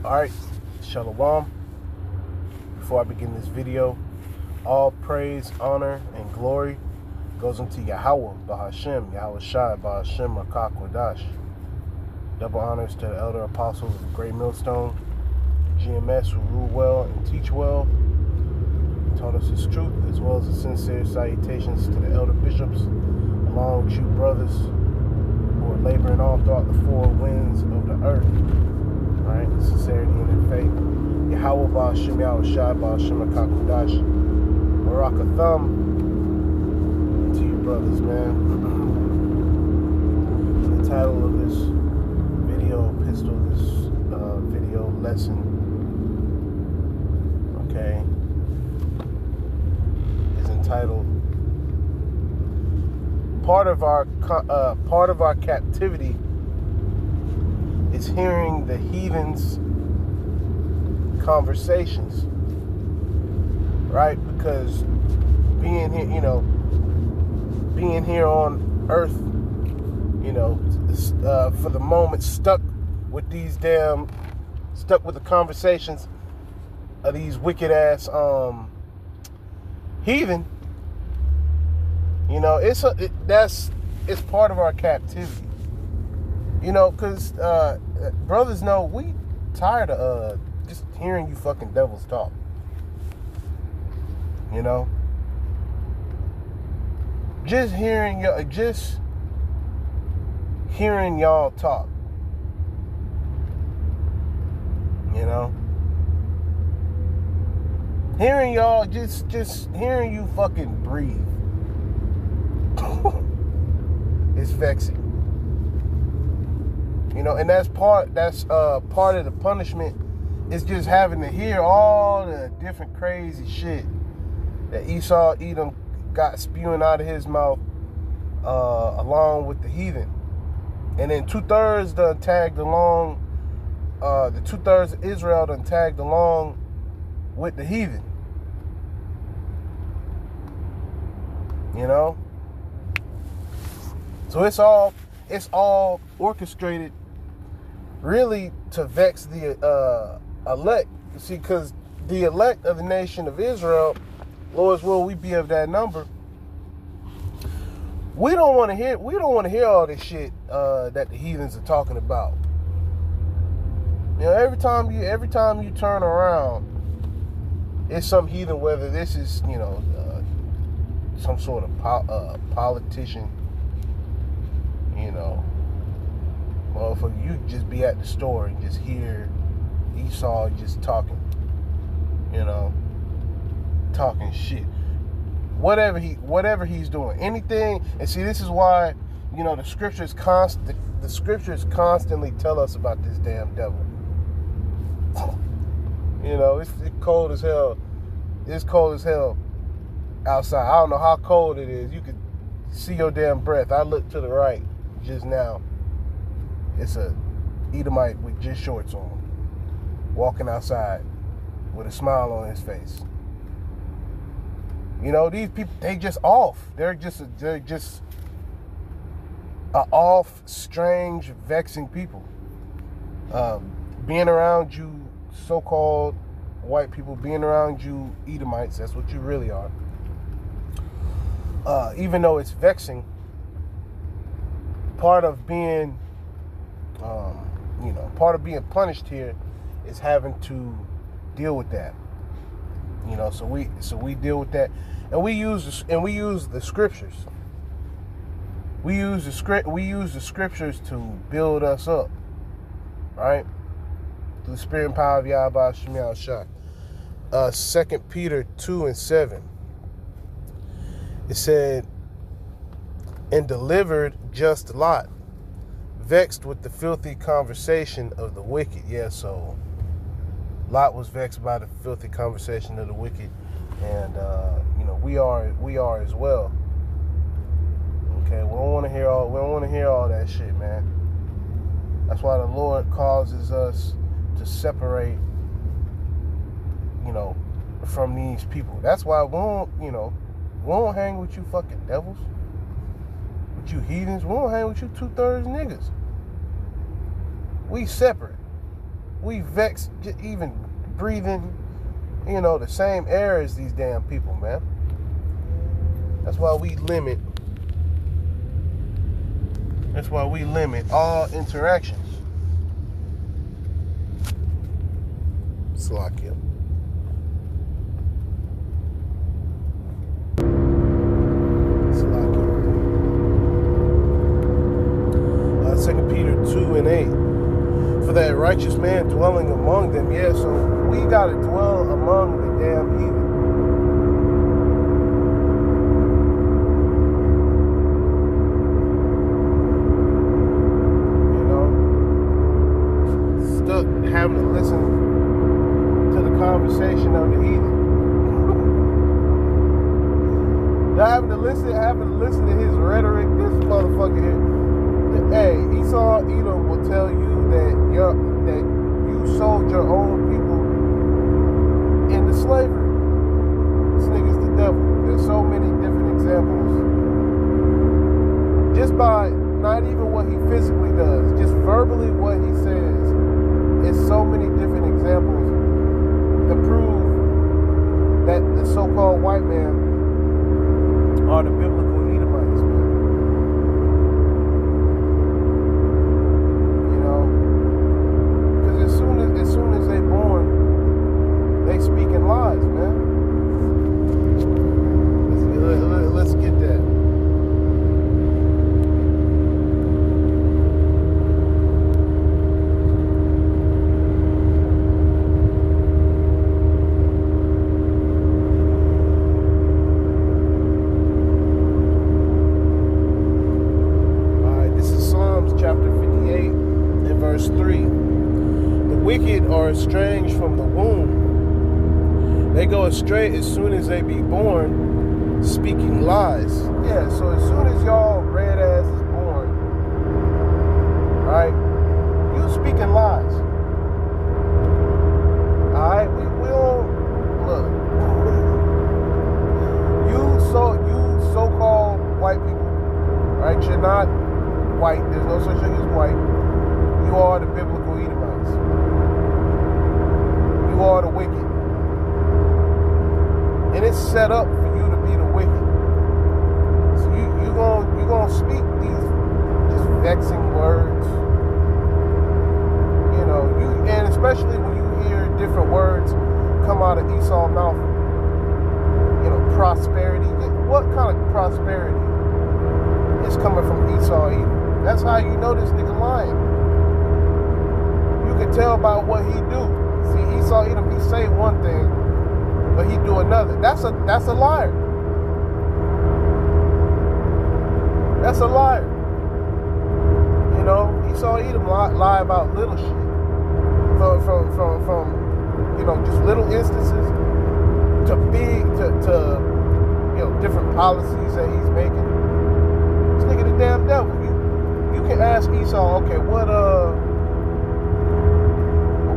Alright, Shalom. Before I begin this video, all praise, honor, and glory goes into Yahweh, Bahashem, Yahweh Shai, Bahashem, Rakak, Wadash. Double honors to the elder apostles of Great Millstone, GMS, who rule well and teach well, taught us his truth, as well as the sincere salutations to the elder bishops, along with you brothers who are laboring all throughout the four winds of the earth. Right, in sincerity and in faith. Yahweh Ba'ashem, Yahweh Shai, Ba'ashem, Rakak, Wadash. Barakatham to you brothers, man. The title of this video epistle, this video lesson, okay, is entitled part of our captivity is hearing the heathens' conversations, right? Because being here on earth, for the moment, stuck with the conversations of these wicked ass heathen, it's part of our captivity. Because brothers know we tired of just hearing you fucking devils talk. Just hearing y'all talk. Hearing y'all, just hearing you fucking breathe. It's vexing. And that's part of the punishment is just having to hear all the different crazy shit that Edom got spewing out of his mouth, along with the heathen. And then 2/3 done tagged along, the 2/3 of Israel done tagged along with the heathen. So it's all orchestrated really to vex the elect. You see, because the elect of the nation of Israel, Lord's will we be of that number. We don't want to hear all this shit that the heathens are talking about. Every time you turn around, it's some heathen, whether this is some sort of politician, motherfucker, you just be at the store and just hear Esau just talking, talking shit. Whatever he's doing, anything. And see, this is why, the scriptures constantly tell us about this damn devil. It's cold as hell. It's cold as hell outside. I don't know how cold it is. You could see your damn breath. I looked to the right just now. It's a Edomite with just shorts on, walking outside with a smile on his face. These people, they just off. They're just off, strange, vexing people. Being around you so-called white people, being around you Edomites, that's what you really are. Even though it's vexing, part of being punished here is having to deal with that. So we deal with that, and we use the scriptures. We use the scriptures to build us up, right? Through the spirit and power of Yahweh Shemel Shah. 2 Peter 2:7. It said, and delivered just Lot, vexed with the filthy conversation of the wicked. Yeah, so Lot was vexed by the filthy conversation of the wicked, and we are as well. Okay, we don't want to hear all that shit, man. That's why the Lord causes us to separate, from these people. That's why we don't hang with you fucking devils, with you heathens. We don't hang with you 2/3 niggas. We separate. We vex even breathing, the same air as these damn people, man. That's why we limit. That's why we limit all interactions. Slakia. 2 Peter 2:8. For that righteous man dwelling among them. Yeah, so we gotta dwell among the damn heathen. Stuck having to listen to the conversation of the heathen. having to listen to his rhetoric. This motherfucker here. Hey, Esau Edom will tell you that you sold your own people into slavery. This nigga's the devil. There's so many different examples. Just by not even what he physically does, just verbally what he says, is so many different examples to prove that the so-called white man are the biblical Edomites, man. As soon as they born, they speaking lies, man. Let's get that. All right, this is Psalms chapter 58 and verse 3. Wicked are estranged from the womb. They go astray as soon as they be born, speaking lies. Yeah, so as soon as y'all red ass is born, right, you speaking lies. Alright, we don't look. You so-called white people, right? You're not white. There's no such thing as white. You are the biblical Edomites. You are the wicked. And it's set up for you to be the wicked. So you gonna speak these just vexing words. And especially when you hear different words come out of Esau's mouth. Prosperity. What kind of prosperity is coming from Esau either? That's how you know this nigga lying. You can tell by what he do. See, Esau Edom, he say one thing, but he do another. That's a liar. That's a liar. Esau Edom lie about little shit. From just little instances to big to different policies that he's making. This nigga the damn devil. You can ask Esau, okay, what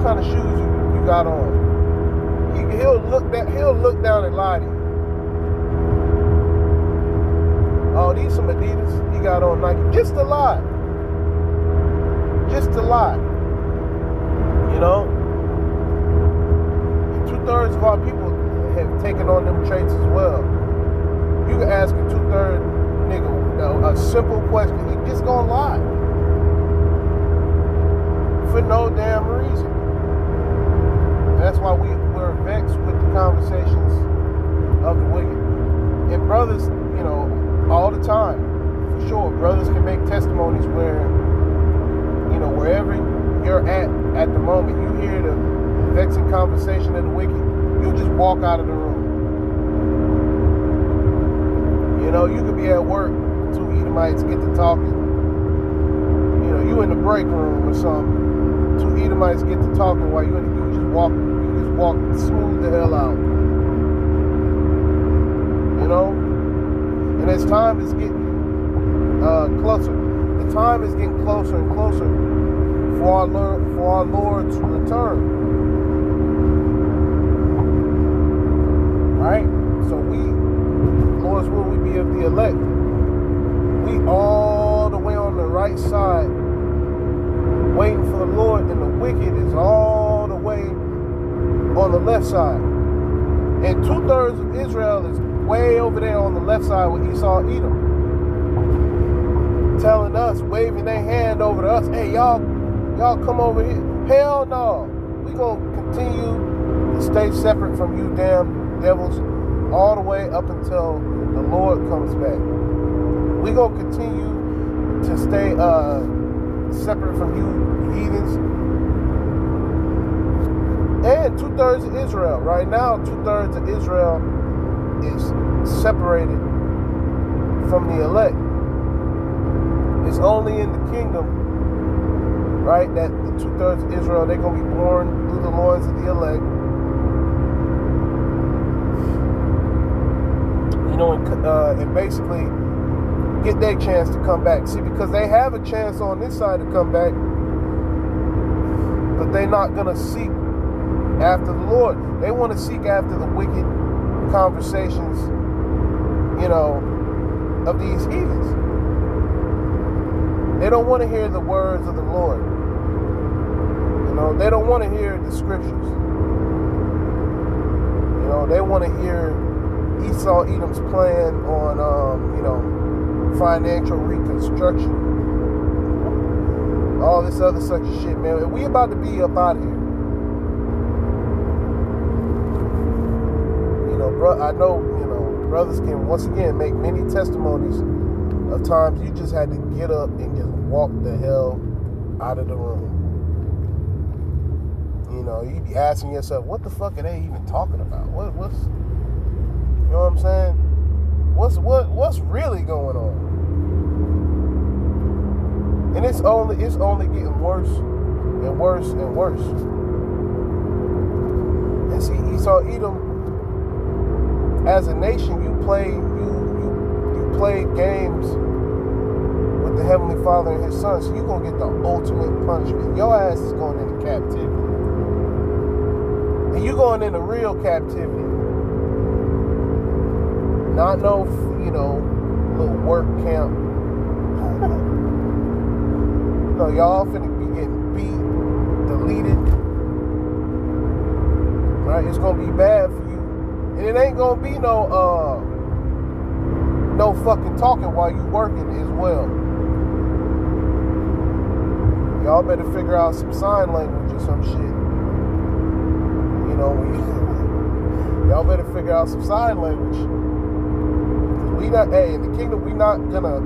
kind of shoes you got on? He'll look down and lie to you. Oh, these some Adidas. He got on Nike. Just to lie. Just to lie. And 2/3 of our people have taken on them traits as well. You can ask a 2/3 nigga a simple question. He just gonna lie. For no damn reason. And that's why we're vexed with the conversations of the wicked. And brothers, all the time, for sure, brothers can make testimonies where, wherever you're at the moment, you hear the vexing conversation of the wicked, you just walk out of the room. You could be at work, two Edomites get to talking. You in the break room or something. Two Edomites get to talking while you just walk smooth the hell out. And as time is getting closer, the time is getting closer and closer for our Lord's return. Right? So Lord's will we be of the elect. We all the way on the right side, waiting for the Lord in the wicked is all the way on the left side. And 2/3 of Israel is way over there on the left side with Esau, Edom. Telling us, waving their hand over to us, hey, y'all come over here. Hell no. We gonna continue to stay separate from you damn devils all the way up until the Lord comes back. We gonna continue to stay separate from you heathens. And 2/3 of Israel. Right now, 2/3 of Israel is separated from the elect. It's only in the kingdom, right, that the 2/3 of Israel, they're going to be born through the loins of the elect. You know, and basically get their chance to come back. See, because they have a chance on this side to come back, but they're not going to seek after the Lord. They want to seek after the wicked conversations, you know, of these heathens. They don't want to hear the words of the Lord. You know, they don't want to hear the scriptures. You know, they want to hear Esau Edom's plan on, you know, financial reconstruction. All this other such shit, man. And we about to be up out of here. You know, bro, I know, you know, brothers can once again make many testimonies of times you just had to get up and just walk the hell out of the room. You know, you be asking yourself, what the fuck are they even talking about? What's you know what I'm saying? What's really going on? And it's only getting worse and worse and worse. And see, Esau Edom, as a nation, you played games with the Heavenly Father and His Son, so you're going to get the ultimate punishment. Your ass is going into captivity. And you're going into real captivity. Not no, you know, little work camp. No, y'all finna be getting beat, deleted. Right? It's going to be bad for you. And it ain't going to be no fucking talking while you working as well. Y'all better figure out some sign language or some shit. You know, y'all better figure out some sign language. We not, hey, in the kingdom, we not gonna,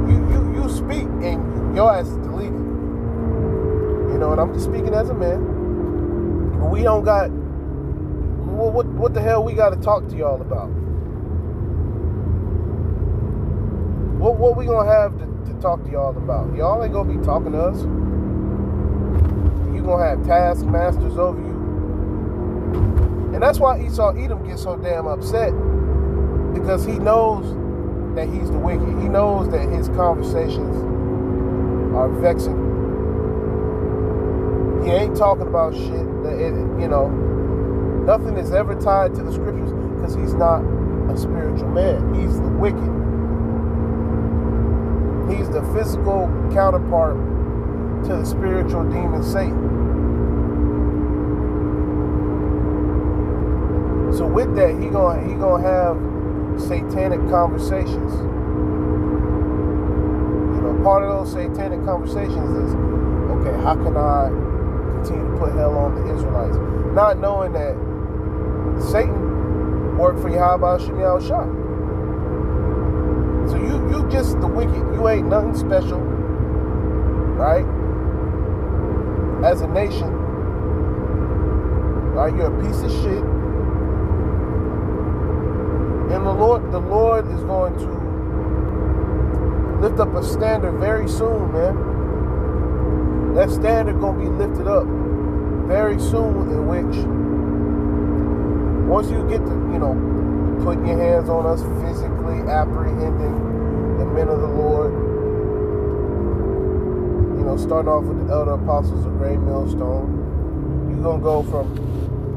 you speak and your ass is deleted. You know, and I'm just speaking as a man. We don't got, what the hell we got to talk to y'all about? What we gonna have to talk to y'all about? Y'all ain't gonna be talking to us. You gonna have taskmasters over you. And that's why Esau Edom gets so damn upset. Because he knows that he's the wicked. He knows that his conversations are vexing. He ain't talking about shit. You know, nothing is ever tied to the scriptures because he's not a spiritual man. He's the wicked. He's the physical counterpart to the spiritual demon Satan. So with that, he gonna have satanic conversations. You know, part of those satanic conversations is, okay, how can I continue to put hell on the Israelites? Not knowing that Satan worked for Yahweh Shem Shah. So you just the wicked. You ain't nothing special, right? As a nation, right? You're a piece of shit. And the Lord is going to lift up a standard very soon, man. That standard going to be lifted up very soon, in which once you get to, you know, putting your hands on us, physically apprehending the men of the Lord, you know, starting off with the elder apostles of Great Millstone, you're going to go from,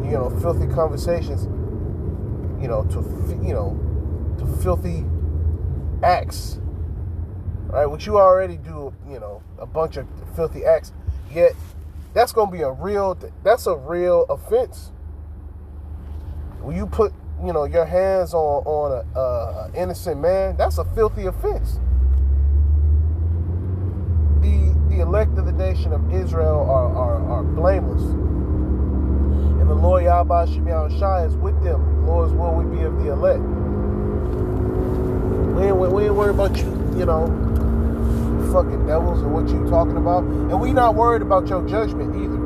you know, filthy conversations, you know, to filthy acts, right? Which you already do, you know, a bunch of filthy acts. Yet that's gonna be a real offense. When you put, your hands on a innocent man, that's a filthy offense. The elect of the nation of Israel are blameless. And the Lord Yahweh Shemi Shai is with them. The Lord's will we be of the elect. We ain't worried about you, fucking devils and what you talking about. And we not worried about your judgment either.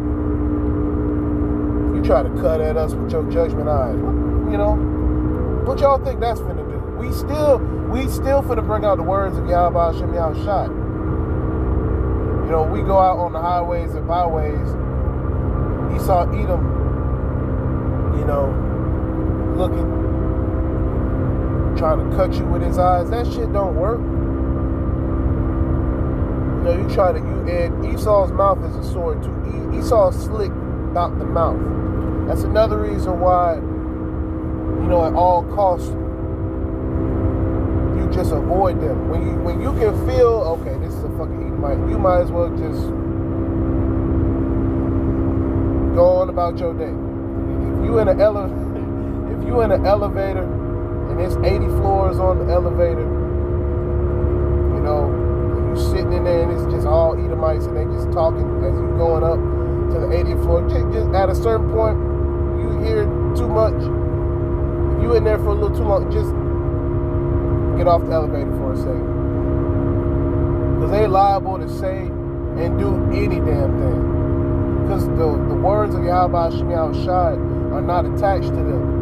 You try to cut at us with your judgment eyes. What y'all think that's finna do? We still finna bring out the words of Yahweh Shemi Shai. We go out on the highways and byways. Esau Edom, looking, trying to cut you with his eyes. That shit don't work. And Esau's mouth is a sword too. Esau's slick about the mouth. That's another reason why, at all costs, you just avoid them. When you can feel, okay, this is a fucking Edomite, you might as well just go on about your day. If you in an elevator and there's 80 floors on the elevator, and you sitting in there and it's just all Edomites and they just talking as you going up to the 80th floor. Just at a certain point, you hear too much. If you in there for a little too long, just get off the elevator for a second. Because they liable to say and do any damn thing. Because the words of Yahweh Shemi Shai are not attached to them.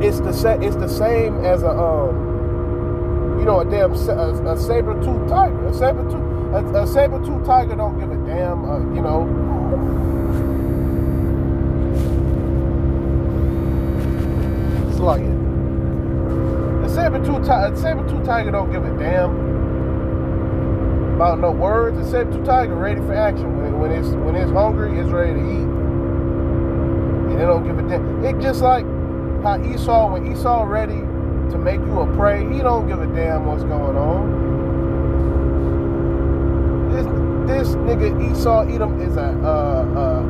It's the same as a saber-toothed tiger. A saber-toothed tiger don't give a damn. It's like it. A saber-toothed tiger don't give a damn about no words. A saber-toothed tiger ready for action. When it's hungry, it's ready to eat. And it don't give a damn. It's just like how when Esau ready to make you a prey, he don't give a damn what's going on. This nigga Esau Edom is a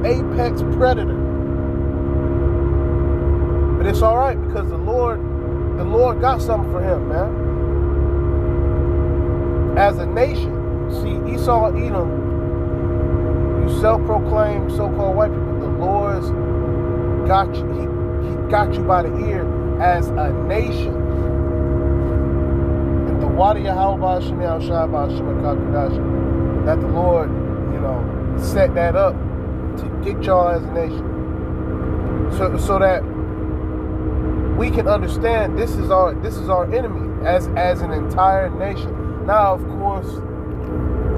apex predator. But it's all right because the Lord got something for him, man. As a nation, see, Esau Edom, you self-proclaimed so-called white people, the Lord's got you. He got you by the ear as a nation. And the Wadi Yahweh Shemi Shai that the Lord, set that up to get y'all as a nation. So that we can understand this is our enemy as an entire nation. Now, of course,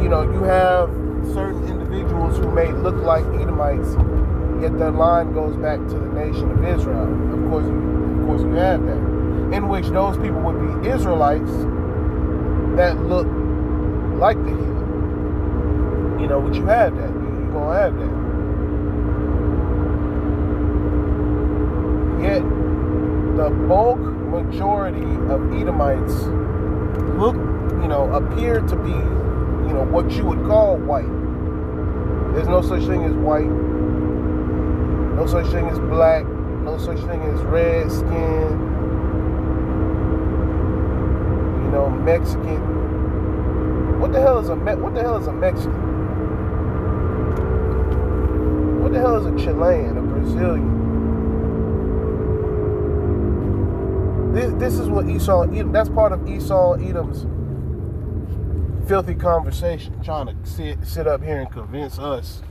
you have certain individuals who may look like Edomites, yet their line goes back to the nation of Israel. Of course you have that, in which those people would be Israelites that look like the heathen. But you have that. You're gonna have that. Yet the bulk majority of Edomites appear to be, what you would call white. There's no such thing as white. No such thing as black. No such thing as red skin. Mexican. What the hell is a Mexican? What the hell is a Chilean, a Brazilian? This is what Esau Edom. That's part of Esau Edom's filthy conversation, trying to sit up here and convince us,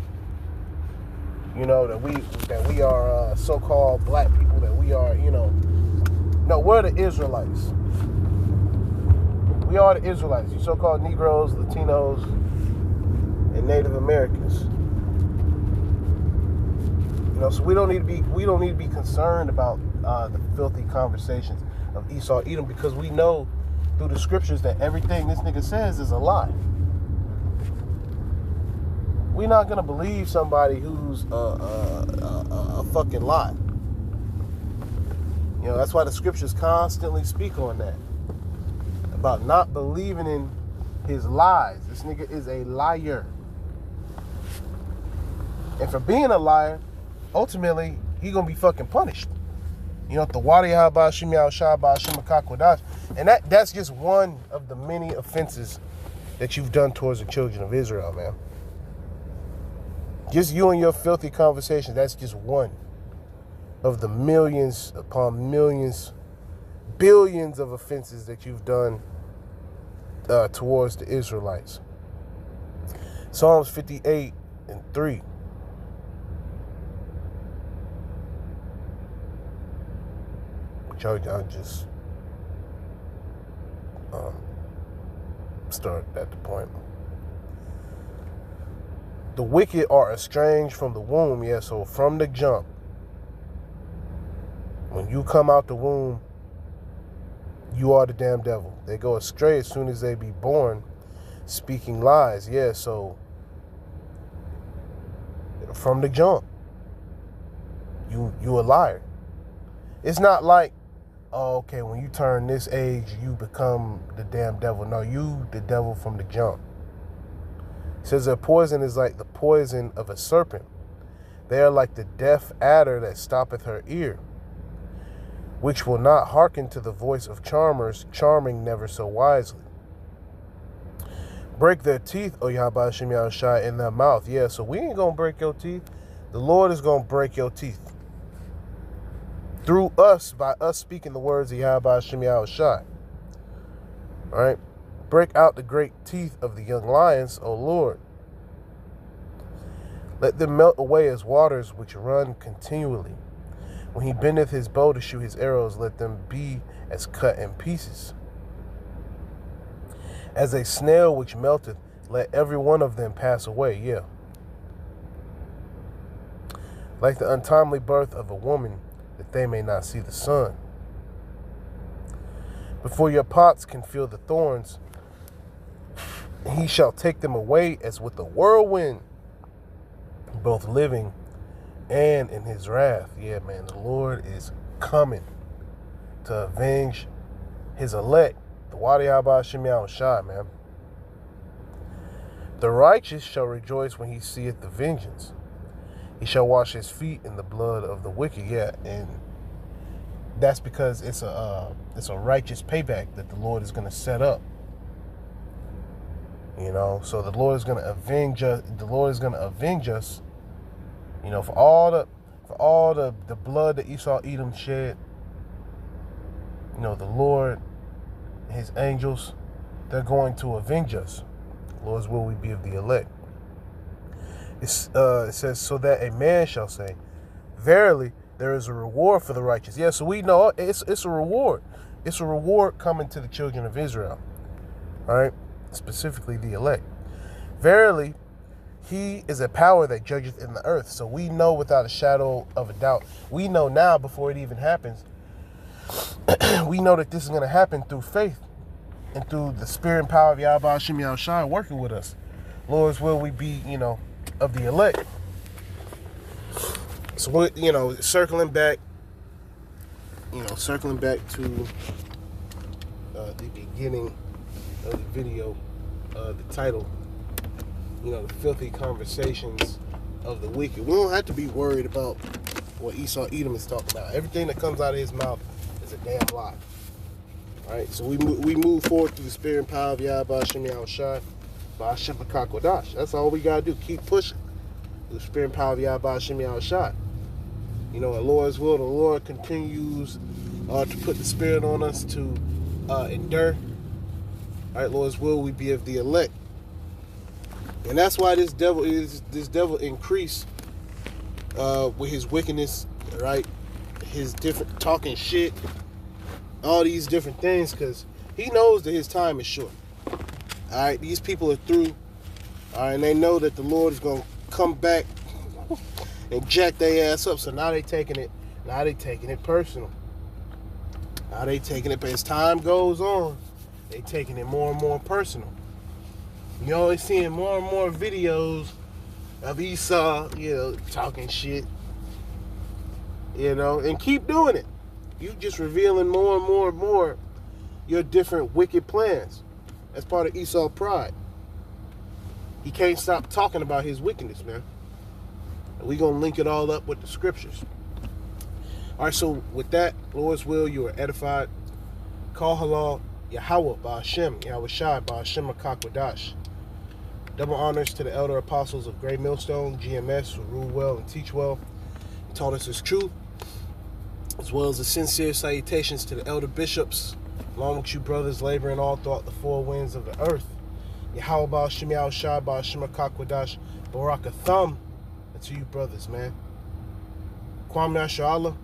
that we are so-called black people, that we are, no, we're the Israelites. We are the Israelites, you so-called Negroes, Latinos, and Native Americans. So we don't need to be concerned about the filthy conversations of Esau Edom, because we know through the scriptures that everything this nigga says is a lie. We're not gonna believe somebody who's a fucking lie. That's why the scriptures constantly speak on that, about not believing in his lies. This nigga is a liar. And for being a liar, ultimately, he gonna be fucking punished. You know, the Wadi Haba Shimya Shaba Shimakakwadash. And that's just one of the many offenses that you've done towards the children of Israel, man. Just you and your filthy conversations, that's just one of the millions upon millions, billions of offenses that you've done towards the Israelites. Psalms 58:3. Which I'll just start at the point. The wicked are estranged from the womb. Yeah, so from the jump, when you come out the womb, you are the damn devil. They go astray as soon as they be born, speaking lies. Yeah, so from the jump, you a liar. It's not like, oh, okay, when you turn this age, you become the damn devil. No, you the devil from the jump. It says their poison is like the poison of a serpent. They are like the deaf adder that stoppeth her ear, which will not hearken to the voice of charmers, charming never so wisely. Break their teeth, O Yahweh Shem Yahushai, in their mouth. Yeah, so we ain't going to break your teeth. The Lord is going to break your teeth. Through us, by us speaking the words of Yahweh Shem Yahushai. All right? Break out the great teeth of the young lions, O Lord. Let them melt away as waters which run continually. When he bendeth his bow to shoot his arrows, let them be as cut in pieces. As a snail which melteth, let every one of them pass away. Yeah. Like the untimely birth of a woman, that they may not see the sun. Before your pots can feel the thorns, he shall take them away as with a whirlwind, both living and in his wrath. Yeah, man, the Lord is coming to avenge his elect. The Wadi Abba Shem Yahushai, man. The righteous shall rejoice when he seeth the vengeance. He shall wash his feet in the blood of the wicked. Yeah, and that's because it's a righteous payback that the Lord is going to set up. You know, so the Lord is going to avenge us. The Lord is going to avenge us. You know, for all the blood that Esau Edom shed. You know, the Lord, his angels, they're going to avenge us. The Lord's will we be of the elect. It says, so that a man shall say, verily, there is a reward for the righteous. Yeah, so we know it's a reward. It's a reward coming to the children of Israel. All right? Specifically the elect. Verily, he is a power that judgeth in the earth. So we know without a shadow of a doubt. We know now before it even happens. We know that this is going to happen through faith and through the spirit and power of Yahweh Hashem Yahushai working with us. Lord's will we be, you know, of the elect. So we're, you know, circling back to the beginning of the video, the title, you know, the filthy conversations of the wicked. We don't have to be worried about what Esau Edom is talking about. Everything that comes out of his mouth is a damn lie. All right, so we move forward through the spirit and power of Yahweh Hashem Yahushai by Hashem HaKakodash. That's all we gotta do. Keep pushing through the spirit and power of Yahweh Hashem Yahushai. You know, the Lord's will, the Lord continues to put the spirit on us to endure. All right, Lord's will we be of the elect. And that's why this devil increased with his wickedness, right? His different talking shit, all these different things, because he knows that his time is short. All right, these people are through. All right, and they know that the Lord is going to come back and jack their ass up. So now they taking it personal. Now they taking it, but as time goes on, they taking it more and more personal. You're always seeing more and more videos of Esau, you know, talking shit. You know, and keep doing it. You just revealing more and more and more your different wicked plans. That's part of Esau's pride. He can't stop talking about his wickedness, man. We're going to link it all up with the scriptures. All right, so with that, Lord's will, you are edified. Call halal Yahweh Ba'Hashem, Yahweh Shai Ba'Hashem Akakwadash. Double honors to the elder apostles of Great Millstone, GMS, who rule well and teach well, and taught us his truth, as well as the sincere salutations to the elder bishops, along with you brothers laboring all throughout the four winds of the earth. Yahweh Ba'Hashem, Yahweh Shai Ba'Hashem Akakwadash, Barakatham. That's to you brothers, man. Kwam Nasha Allah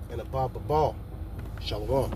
and Abba Babal. Shalom.